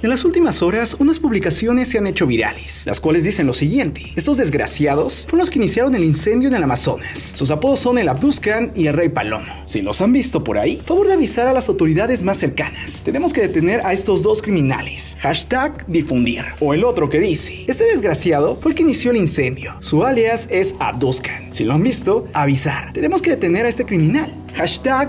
En las últimas horas, unas publicaciones se han hecho virales, las cuales dicen lo siguiente: estos desgraciados fueron los que iniciaron el incendio en el Amazonas. Sus apodos son el Abduzcan y el Rey Palomo. Si los han visto por ahí, favor de avisar a las autoridades más cercanas. Tenemos que detener a estos dos criminales. #difundir. O el otro que dice: este desgraciado fue el que inició el incendio. Su alias es Abduzcan. Si lo han visto, avisar. Tenemos que detener a este criminal.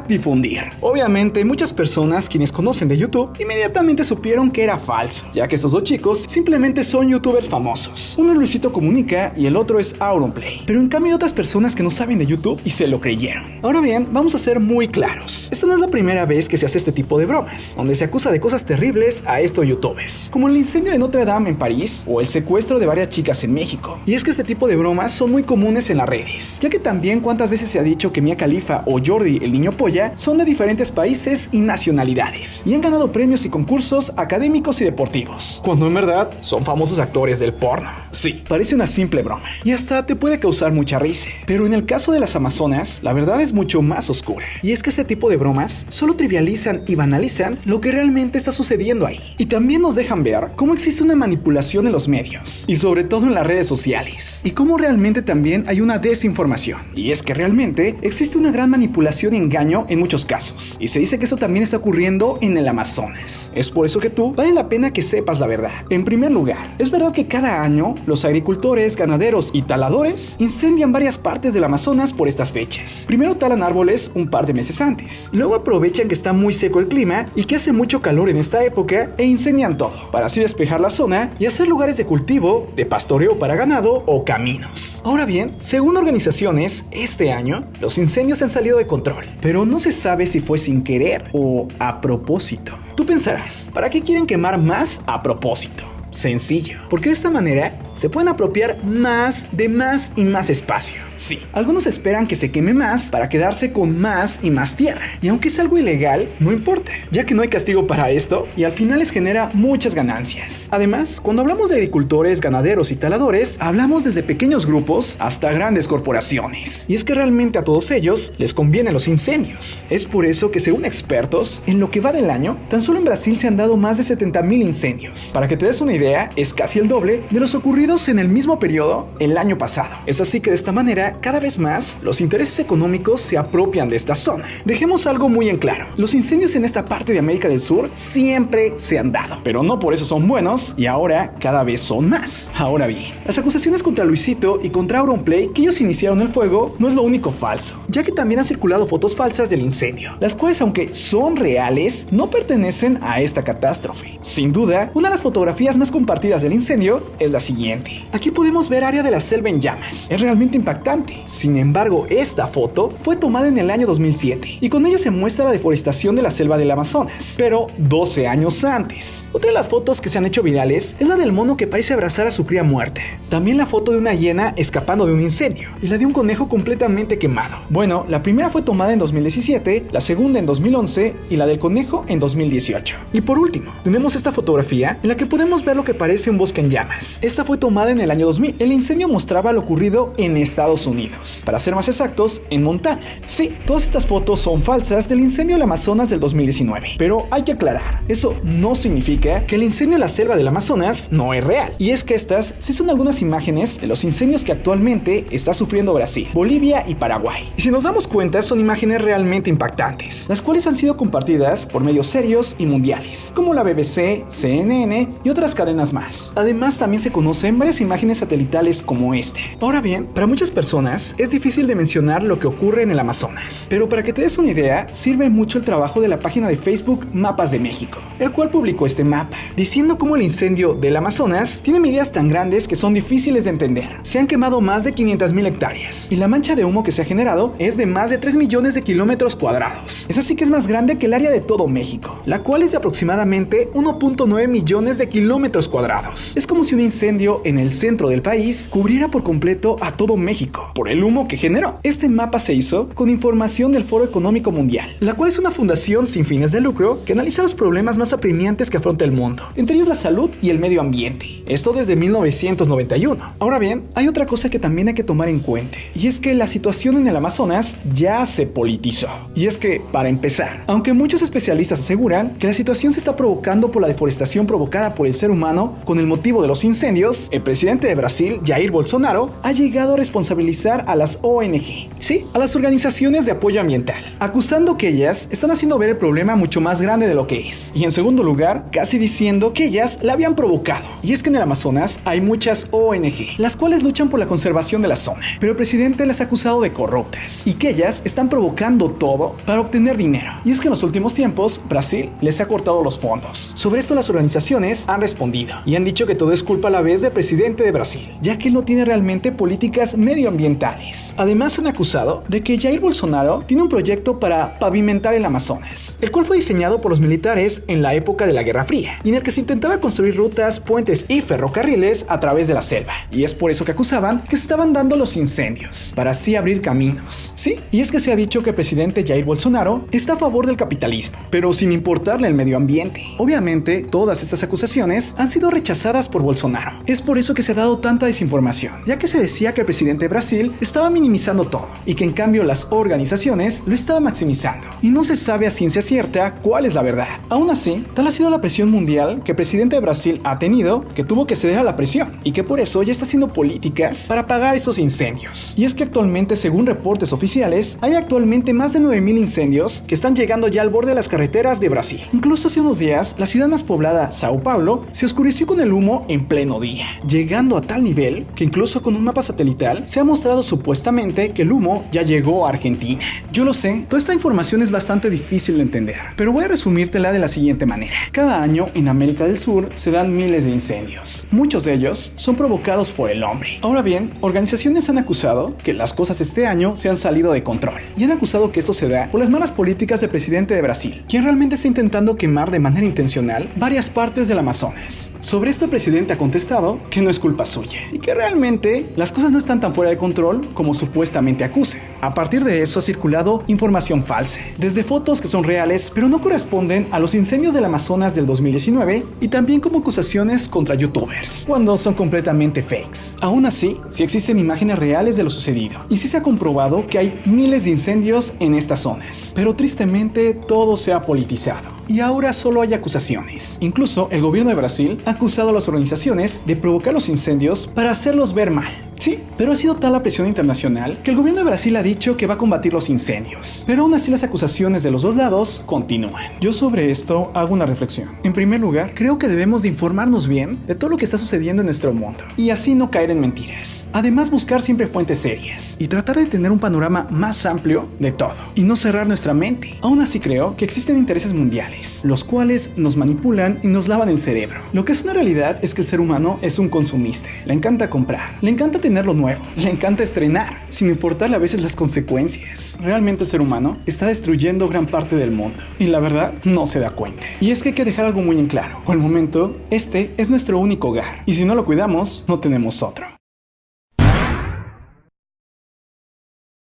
#difundir. Obviamente, muchas personas quienes conocen de YouTube inmediatamente supieron que era falso, ya que estos dos chicos simplemente son youtubers famosos. Uno es Luisito Comunica y el otro es Auronplay. Pero en cambio hay otras personas que no saben de YouTube y se lo creyeron. Ahora bien, vamos a ser muy claros. Esta no es la primera vez que se hace este tipo de bromas, donde se acusa de cosas terribles a estos youtubers, como el incendio de Notre Dame en París o el secuestro de varias chicas en México. Y es que este tipo de bromas son muy comunes en las redes, ya que también cuántas veces se ha dicho que Mia Khalifa o Jordi el niño polla son de diferentes países y nacionalidades y han ganado premios y concursos académicos y deportivos, cuando en verdad son famosos actores del porno. Sí, parece una simple broma y hasta te puede causar mucha risa, pero en el caso de las Amazonas la verdad es mucho más oscura, y es que este tipo de bromas solo trivializan y banalizan lo que realmente está sucediendo ahí, y también nos dejan ver cómo existe una manipulación en los medios y sobre todo en las redes sociales, y cómo realmente también hay una desinformación, y es que realmente existe una gran manipulación y engaño en muchos casos, y se dice que eso también está ocurriendo en el Amazonas. Es por eso que vale la pena que sepas la verdad. En primer lugar, es verdad que cada año los agricultores, ganaderos y taladores incendian varias partes del Amazonas por estas fechas. Primero talan árboles un par de meses antes, luego aprovechan que está muy seco el clima y que hace mucho calor en esta época e incendian todo, para así despejar la zona y hacer lugares de cultivo, de pastoreo para ganado o caminos. Ahora bien, según organizaciones, este año los incendios han salido de control, pero no se sabe si fue sin querer o a propósito. Tú pensarás, ¿para qué quieren quemar más a propósito? Sencillo, porque de esta manera se pueden apropiar más de más y más espacio. Sí, algunos esperan que se queme más para quedarse con más y más tierra, y aunque es algo ilegal, no importa, ya que no hay castigo para esto y al final les genera muchas ganancias. Además, cuando hablamos de agricultores, ganaderos y taladores, hablamos desde pequeños grupos hasta grandes corporaciones, y es que realmente a todos ellos les convienen los incendios. Es por eso que, según expertos, en lo que va del año, tan solo en Brasil se han dado más de 70,000 incendios. Para que te des una idea, es casi el doble de los ocurridos en el mismo periodo el año pasado. Es así que de esta manera, cada vez más, los intereses económicos se apropian de esta zona. Dejemos algo muy en claro: los incendios en esta parte de América del Sur siempre se han dado, pero no por eso son buenos, y ahora cada vez son más. Ahora bien, las acusaciones contra Luisito y contra Auronplay, que ellos iniciaron el fuego, no es lo único falso, ya que también han circulado fotos falsas del incendio, las cuales, aunque son reales, no pertenecen a esta catástrofe. Sin duda, una de las fotografías más compartidas del incendio es la siguiente. Aquí podemos ver área de la selva en llamas. Es realmente impactante. Sin embargo, esta foto fue tomada en el año 2007 y con ella se muestra la deforestación de la selva del Amazonas, pero 12 años antes. Otra de las fotos que se han hecho virales es la del mono que parece abrazar a su cría muerta. También la foto de una hiena escapando de un incendio y la de un conejo completamente quemado. Bueno, la primera fue tomada en 2017, la segunda en 2011 y la del conejo en 2018. Y por último, tenemos esta fotografía en la que podemos ver lo que parece un bosque en llamas. Esta fue tomada en el año 2000. El incendio mostraba lo ocurrido en Estados Unidos, para ser más exactos, en Montana. Sí, todas estas fotos son falsas del incendio del Amazonas del 2019, pero hay que aclarar, eso no significa que el incendio de la selva del Amazonas no es real. Y es que estas sí son algunas imágenes de los incendios que actualmente está sufriendo Brasil, Bolivia y Paraguay. Y si nos damos cuenta, son imágenes realmente impactantes, las cuales han sido compartidas por medios serios y mundiales, como la BBC, CNN y otras cadenas más. Además, también se conocen varias imágenes satelitales como este. Ahora bien, para muchas personas es difícil de mencionar lo que ocurre en el Amazonas, pero para que te des una idea, sirve mucho el trabajo de la página de Facebook Mapas de México, el cual publicó este mapa, diciendo cómo el incendio del Amazonas tiene medidas tan grandes que son difíciles de entender. Se han quemado más de 500,000 hectáreas, y la mancha de humo que se ha generado es de más de 3 millones de kilómetros cuadrados. Es así que es más grande que el área de todo México, la cual es de aproximadamente 1.9 millones de kilómetros cuadrados. Es como si un incendio en el centro del país cubriera por completo a todo México, por el humo que generó. Este mapa se hizo con información del Foro Económico Mundial, la cual es una fundación sin fines de lucro que analiza los problemas más apremiantes que afronta el mundo, entre ellos la salud y el medio ambiente. Esto desde 1991. Ahora bien, hay otra cosa que también hay que tomar en cuenta, y es que la situación en el Amazonas ya se politizó. Y es que, para empezar, aunque muchos especialistas aseguran que la situación se está provocando por la deforestación provocada por el ser humano con el motivo de los incendios, el presidente de Brasil, Jair Bolsonaro, ha llegado a responsabilizar a las ONG, sí, a las organizaciones de apoyo ambiental, acusando que ellas están haciendo ver el problema mucho más grande de lo que es. Y en segundo lugar, casi diciendo que ellas la habían provocado. Y es que en el Amazonas hay muchas ONG, las cuales luchan por la conservación de la zona, pero el presidente las ha acusado de corruptas y que ellas están provocando todo para obtener dinero. Y es que en los últimos tiempos, Brasil les ha cortado los fondos. Sobre esto las organizaciones han respondido y han dicho que todo es culpa a la vez del presidente de Brasil, ya que él no tiene realmente políticas medioambientales. Además han acusado de que Jair Bolsonaro tiene un proyecto para pavimentar el Amazonas, el cual fue diseñado por los militares en la época de la Guerra Fría, y en el que se intentaba construir rutas, puentes y ferrocarriles a través de la selva. Y es por eso que acusaban que se estaban dando los incendios, para así abrir caminos. Sí, y es que se ha dicho que el presidente Jair Bolsonaro está a favor del capitalismo, pero sin importarle el medio ambiente. Obviamente, todas estas acusaciones han sido rechazadas por Bolsonaro. Es por eso que se ha dado tanta desinformación, ya que se decía que el presidente de Brasil estaba minimizando todo, y que en cambio las organizaciones lo estaban maximizando. Y no se sabe a ciencia cierta cuál es la verdad. Aún así, tal ha sido la presión mundial que el presidente de Brasil ha tenido, que tuvo que ceder a la presión, y que por eso ya está haciendo políticas para apagar estos incendios. Y es que actualmente, según reportes oficiales, hay actualmente más de 9,000 incendios que están llegando ya al borde de las carreteras de Brasil. Incluso hace unos días, la ciudad más poblada, Sao Paulo, se oscureció con el humo en pleno día, llegando a tal nivel que incluso con un mapa satelital se ha mostrado supuestamente que el humo ya llegó a Argentina. Yo lo sé, toda esta información es bastante difícil de entender, pero voy a resumírtela de la siguiente manera. Cada año en América del Sur se dan miles de incendios. Muchos de ellos son provocados por el hombre. Ahora bien, organizaciones han acusado que las cosas este año se han salido de control, y han acusado que esto se da por las malas políticas del presidente de Brasil, quien realmente está intentando quemar de manera intencional varias partes del Amazonas. Sobre esto el presidente ha contestado que no es culpa suya, y que realmente las cosas no están tan fuera de control como supuestamente acusan. A partir de eso ha circulado información falsa, desde fotos que son reales pero no corresponden a los incendios del Amazonas del 2019, y también como acusaciones contra youtubers, cuando son completamente fakes. Aún así, sí existen imágenes reales de lo sucedido, y sí se ha comprobado que hay miles de incendios en estas zonas, pero tristemente todo se ha politizado y ahora solo hay acusaciones. Incluso el gobierno de Brasil ha acusado a las organizaciones de provocar los incendios para hacerlos ver mal. Sí, pero ha sido tal la presión internacional que el gobierno de Brasil ha dicho que va a combatir los incendios. Pero aún así las acusaciones de los dos lados continúan. Yo sobre esto hago una reflexión. En primer lugar, creo que debemos de informarnos bien de todo lo que está sucediendo en nuestro mundo y así no caer en mentiras. Además, buscar siempre fuentes serias y tratar de tener un panorama más amplio de todo y no cerrar nuestra mente. Aún así creo que existen intereses mundiales, los cuales nos manipulan y nos lavan el cerebro. Lo que es una realidad es que el ser humano es un consumista. Le encanta comprar, le encanta tener lo nuevo, le encanta estrenar, sin importarle a veces las consecuencias. Realmente el ser humano está destruyendo gran parte del mundo y la verdad no se da cuenta. Y es que hay que dejar algo muy en claro. Por el momento, este es nuestro único hogar y si no lo cuidamos, no tenemos otro.